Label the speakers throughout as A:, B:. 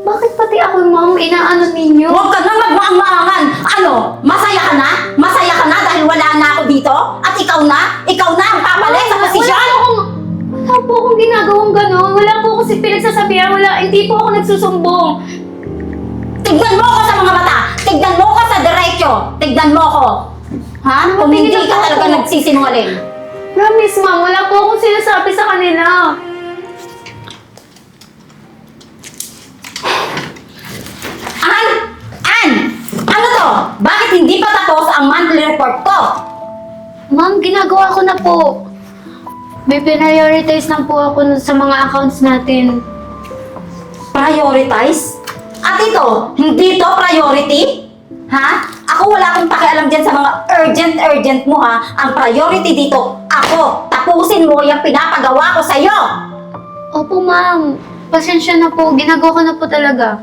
A: Bakit pati ako, ma'am, inaano ninyo?
B: Huwag ka na magmaang-maangan! Ano? Masaya ka na? Masaya ka na dahil wala na ako dito? At ikaw na? Ikaw na ang papalit sa posisyon?
A: Wala po akong ginagawang gano'n. Wala po akong pinagsasabihan. Hindi po ako nagsusumbong.
B: Tignan mo ako sa mga mata! Tignan mo ako sa diretso! Tignan mo ako! Ha? Kung hindi
A: Tingnan
B: ka
A: mo
B: talaga
A: ako.
B: nagsisinungaling.
A: Promise, ma'am, wala po akong sinasabi sa kanila.
B: Ann! Ano to? Bakit hindi pa tapos ang monthly report ko?
A: Ma'am, ginagawa ko na po. May prioritize lang po ako sa mga accounts natin.
B: Prioritize? At ito, hindi to priority? Ha? Ako wala akong pakialam dyan sa mga urgent mo ha. Ang priority dito, ako. Tapusin mo yung pinapagawa ko sa'yo.
A: Opo, ma'am. Pasensya na po. Ginagawa ko na po talaga.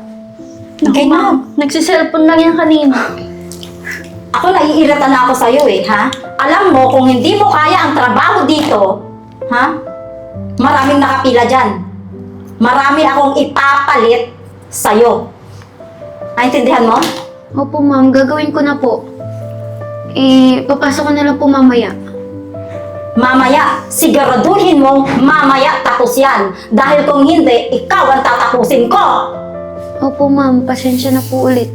B: Okay na.
A: Nagsiselfon lang yan kanina.
B: Ako naiirita na ako sa'yo eh, ha? Alam mo, kung hindi mo kaya ang trabaho dito, ha? Maraming nakapila dyan. Marami akong ipapalit sa'yo. Naintindihan mo?
A: Opo, ma'am. Gagawin ko na po. Papasok ko na lang po mamaya.
B: Mamaya, siguraduhin mo, mamaya tapos yan. Dahil kung hindi, ikaw ang tatapusin ko.
A: Opo, ma'am. Pasensya na po ulit.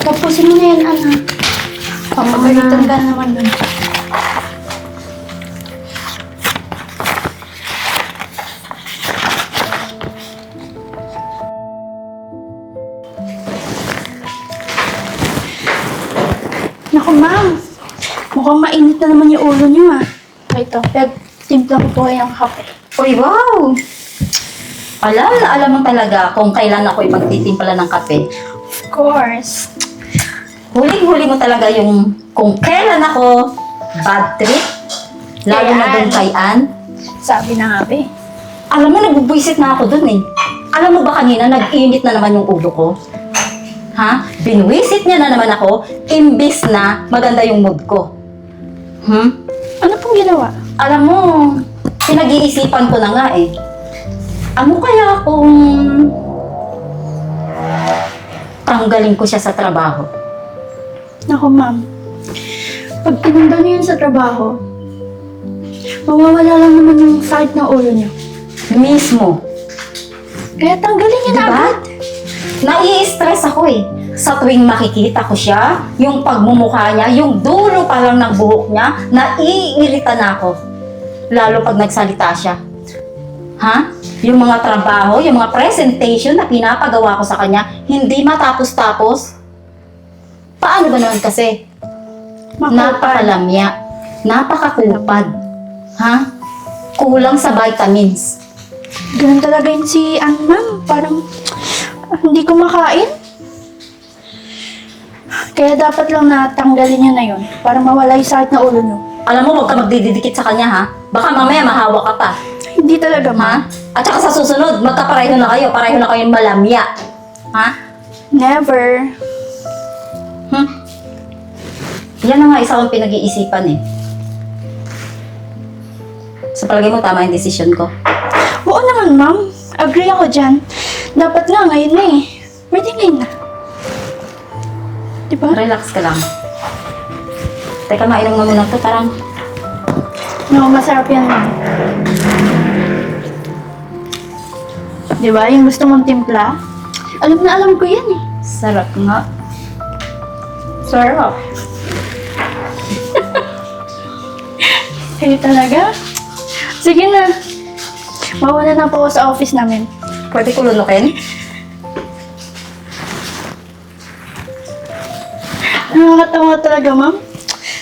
C: Tapusin mo na yan, anak. Papagalitan ka naman nun. Naku, ma'am. Mukhang mainit na naman yung ulo niyo, ah. Ito, timpla ko po kayong kape.
B: Uy, wow! Alam na alam mo talaga kung kailan ako magtitimpla ng kape.
C: Of course.
B: Huling-huli mo talaga yung kung kailan ako bad trip. Lalo na
C: Ayan.
B: doon kay Ann.
C: Sabi na nga, be.
B: Alam mo, nagbubuisit na ako doon eh. Alam mo ba kanina, nag-init na naman yung ulo ko? Ha? Binwisit niya na naman ako, imbis na maganda yung mood ko.
C: Ano pong ginawa?
B: Alam mo, pinag-iisipan ko na nga eh. Ano kaya kung tanggalin ko siya sa trabaho?
C: Naku, ma'am. Pag tinanggal niyo yun sa trabaho, mawawala lang naman yung sakit ng ulo niyo.
B: Mismo.
C: Kaya tanggalin niyo na
B: Diba?
C: agad.
B: Nai-stress ako eh. Sa tuwing makikita ko siya, yung pagmumukha niya, yung dulo pa lang ng buhok niya, naiirita na ako. Lalo pag nagsalita siya. Ha? Yung mga trabaho, yung mga presentation na pinapagawa ko sa kanya, hindi matapos-tapos. Paano ba naman kasi? Napakalamya. Napakakupad. Ha? Kulang sa vitamins.
C: Ganun talaga yun si Ann, ma'am. Parang hindi kumakain. Kaya dapat lang natanggalin niyo na yun para mawala yung sakit na ulo niyo.
B: Alam mo, huwag ka magdidikit sa kanya ha. Baka mamaya mahawa ka pa.
C: Hindi talaga,
B: Ha?
C: ma'am.
B: At saka sa susunod, magkapareho na kayo. Pareho na kayong malamya. Ha?
C: Never.
B: Yan na nga isa kong pinag-iisipan eh. Sa palagay mo, tama yung desisyon ko.
C: Oo naman, ma'am. Agree ako dyan. Dapat nga ngayon na eh. Pwede ngayon na. Diba?
B: Relax ka lang. Teka, mainom nga muna to. Parang,
C: No, masarap yan, ma'am. Diba? Yung gusto mong timpla? Alam na alam ko yan eh.
B: sarap nga. Sarap.
C: Kayo talaga? Sige na. Mawala na po ako sa office namin.
B: Pwede ko lunukin?
C: Nakakatawa talaga, ma'am.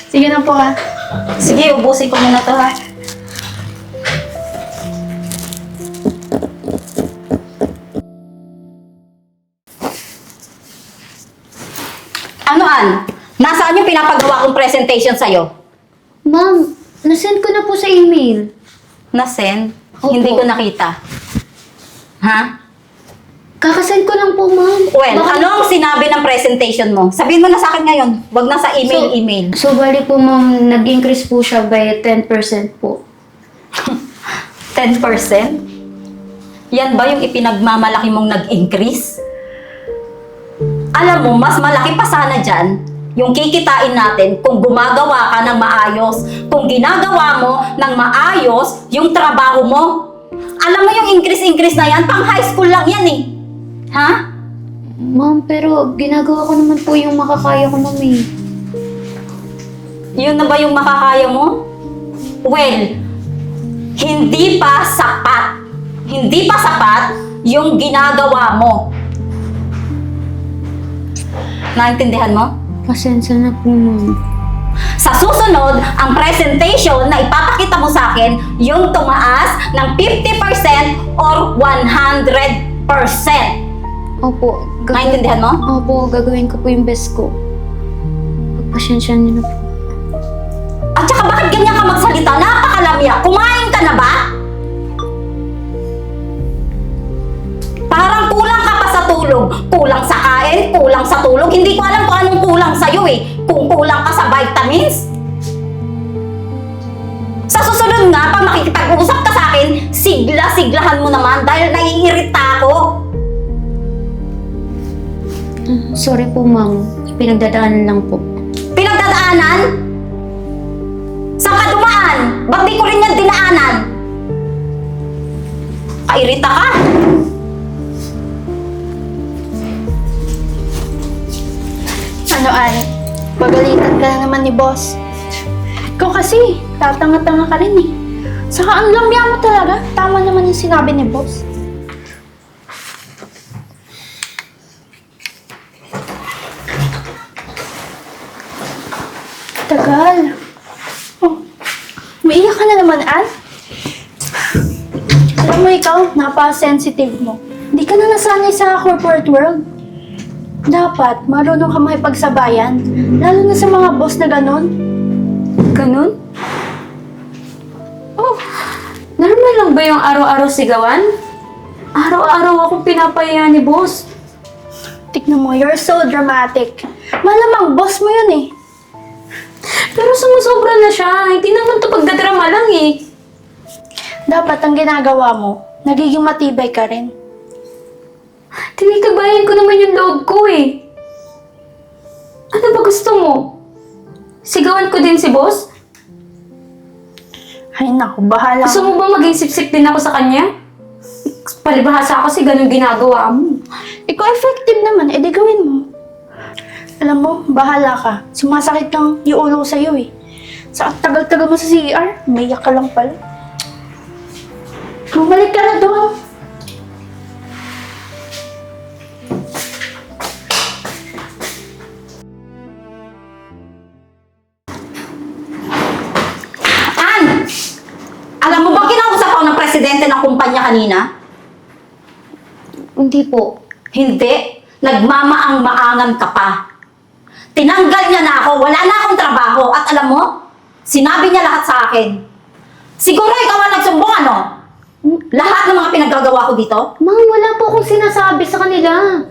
C: Sige na po, ha.
B: Sige, ubusin ko muna to ha. Ano, Ann? Nasaan yung pinapagawa kong presentation sa'yo?
A: Ma'am, nasend ko na po sa email.
B: Nasend?
A: Opo.
B: Hindi ko nakita. Ha?
A: Kakasend ko lang po, ma'am.
B: Well,
A: Baka-
B: ano ang sinabi ng presentation mo? Sabihin mo na sa akin ngayon. Wag na sa email.
A: So, bali po, ma'am, nag-increase po siya by 10% po.
B: 10%? Yan ba yung ipinagmamalaki mong nag-increase? Alam mo, mas malaki pa sana dyan yung kikitain natin kung gumagawa ka ng maayos. Kung ginagawa mo ng maayos yung trabaho mo. Alam mo yung increase na yan, pang high school lang yan eh. Ha?
A: Ma'am, pero ginagawa ko naman po yung makakaya ko, ma'am eh.
B: Yun na ba yung makakaya mo? Well, hindi pa sapat. Hindi pa sapat yung ginagawa mo. Naintindihan mo?
A: Pasensya na po, ma'am.
B: Sa susunod, ang presentation na ipapakita mo sa akin, yung tumaas ng 50% or 100%.
A: Opo.
B: Naintindihan mo?
A: Opo, gagawin ko po yung best ko. Pagpasensya niyo na po.
B: At saka bakit ganyan ka magsalita? Napakalamya. Kumain ka na ba? Parang kulang ka pa sa tulog. Kulang sa kain, kulang sa tulog. Hindi ko alam kung anong kulang sa'yo eh. Kung kulang ka sa vitamins. Sa susunod nga, pag makikipag-usap ka sa akin, sigla-siglahan mo naman dahil naiirita ako.
A: Sorry po, ma'am. Pinagdadaanan lang po.
B: Pinagdadaanan? Saan ka dumaan? Ba't di ko rin yan dinaanan? Kairita ka?
C: Ano, Ay? Pagalitan ka na naman ni boss. Ikaw kasi, tatanga-tanga ka rin eh. Saka ang lamya mo talaga. Tama naman yung sinabi ni boss. Tagal. Oh, umiiyak ka na naman, Ann? Alam mo ikaw, napaka-sensitive mo. Hindi ka na nasanay sa corporate world. Dapat, marunong ka makipagsabayan. Lalo na sa mga boss na ganon.
A: Ganun? Oh, normal lang ba yung araw-araw sigawan? Araw-araw akong pinapahiya ni boss.
C: Tignan mo, you're so dramatic. Malamang boss mo yun eh.
A: Pero sumusobra na siya. Hindi naman to pagdadrama lang eh.
C: Dapat ang ginagawa mo, nagiging matibay ka rin.
A: Tinitabayan ko naman yung loob ko eh. Ano ba gusto mo? Sigawan ko din si boss?
C: Ay naku, bahala
A: Gusto mo ba maging sip-sip din ako sa kanya? Palibhasa ako kasi ganun ginagawa mo.
C: Ikaw effective naman, edi gawin mo. Alam mo, bahala ka. Sumasakit lang yung ulo sa'yo eh. Sa tagal-tagal mo sa CR, umiyak ka lang pala. Bumalik ka na doon.
B: Ann! Alam mo bang kinausap ako ng presidente ng kumpanya kanina?
A: Hindi po.
B: Hindi. Nagmamaang-maangan ka pa. Tinanggal niya na ako. Wala na akong trabaho. At alam mo, sinabi niya lahat sa akin. Siguro ikaw ang nagsumbong, ano? Lahat ng mga pinaggagawa ko dito?
A: Ma'am, wala po akong sinasabi sa kanila.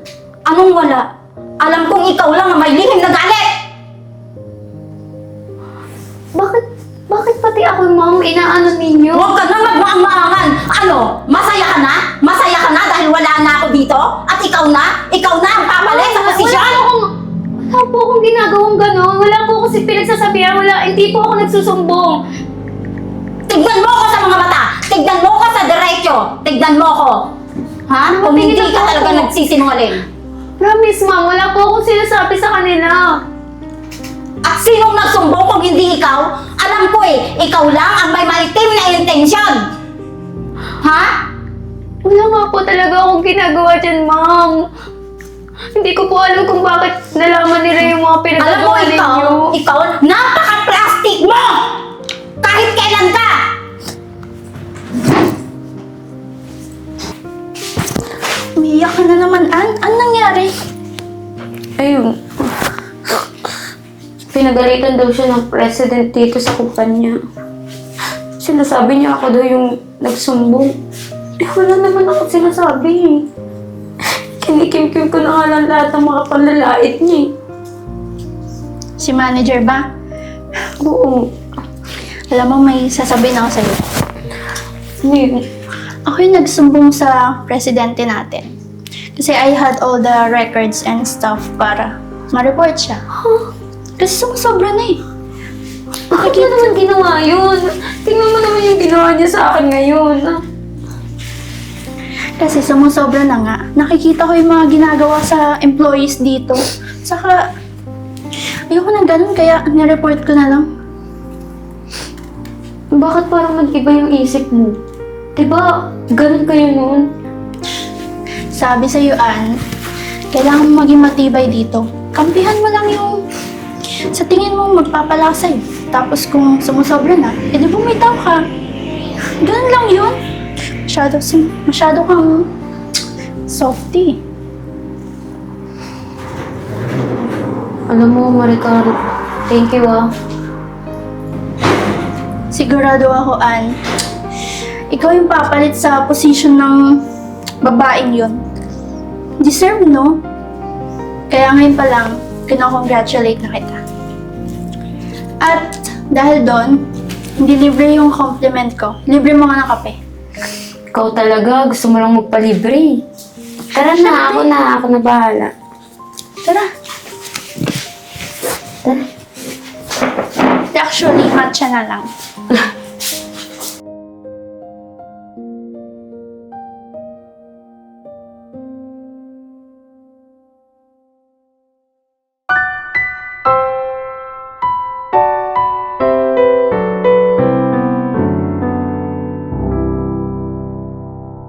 B: Anong wala? Alam kong ikaw lang ang may lihim na galit!
A: Bakit pati ako, ma'am, inaano ninyo?
B: Huwag ka na magmaang-maangan! Ano? Masaya ka na? Masaya ka na dahil wala na ako dito? At ikaw na? Ikaw na ang papalit sa posisyon?
A: Wala po akong ginagawang gano'n. Wala po ako pinagsasabihan. Hindi po ako nagsusumbong.
B: Tignan mo ako sa mga mata! Tignan mo ako sa diretso! Tignan mo ako! Ha? Kung hindi
A: Tingnan
B: ka
A: mo
B: talaga
A: ako.
B: nagsisinungaling.
A: Promise, ma'am, wala po akong sinasabi sa kanila.
B: At sinong nagsumbong kung hindi ikaw? Alam ko eh, ikaw lang ang may maitim na intensyon! Ha?
A: Wala nga po talaga akong ginagawa dyan, ma'am. Hindi ko po alam kung bakit nalaman nila yung mga
B: Alam mo
A: pinagagawa ninyo.
B: ikaw, napaka-plastic mo! Kahit kailan ka!
C: Umiiyak ka na naman, Ann. Anong nangyari?
A: Ayun. Pinagalitan daw siya ng president dito sa kumpanya. Sinasabi niya ako daw yung nagsumbong. Eh, wala naman ako sinasabi eh. Kinikimkim ko na nga lang lahat ng mga panlalait niya eh.
C: Si manager ba?
A: Oo.
C: Alam mo, may sasabihin ako sa'yo.
A: Hindi.
C: Ako yung nagsumbong sa presidente natin. Kasi I had all the records and stuff para ma-report siya. Kasi sumusobra na eh.
A: Bakit niya naman ginawa yun? Tingnan mo naman yung ginawa niya sa akin ngayon.
C: Kasi sumusobra na nga. Nakikita ko yung mga ginagawa sa employees dito. Saka, ayoko na ganun kaya nireport ko na lang.
A: Bakit parang nag-iba yung isip mo? Diba, ganun kayo noon?
C: Sabi sa'yo, Ann, kailangan mo maging matibay dito. Kampihan mo lang yung sa tingin mo magpapalasa eh. Tapos kung sumusobra na, edi bumitaw ka. Ganun lang yun. Masyado kang softy.
A: Alam mo, Maricar, thank you ah.
C: Sigurado ako, Ann, ikaw yung papalit sa position ng babaeng yun. Deserve, no? Kaya ngayon pa lang, kinakongratulate na kita. At dahil doon, hindi libre yung compliment ko. Libre mo nga ng kape.
A: Ikaw talaga, gusto mo lang magpalibre. Tara na, ako na bahala.
C: Tara.
A: Tara.
C: Actually, matcha na lang.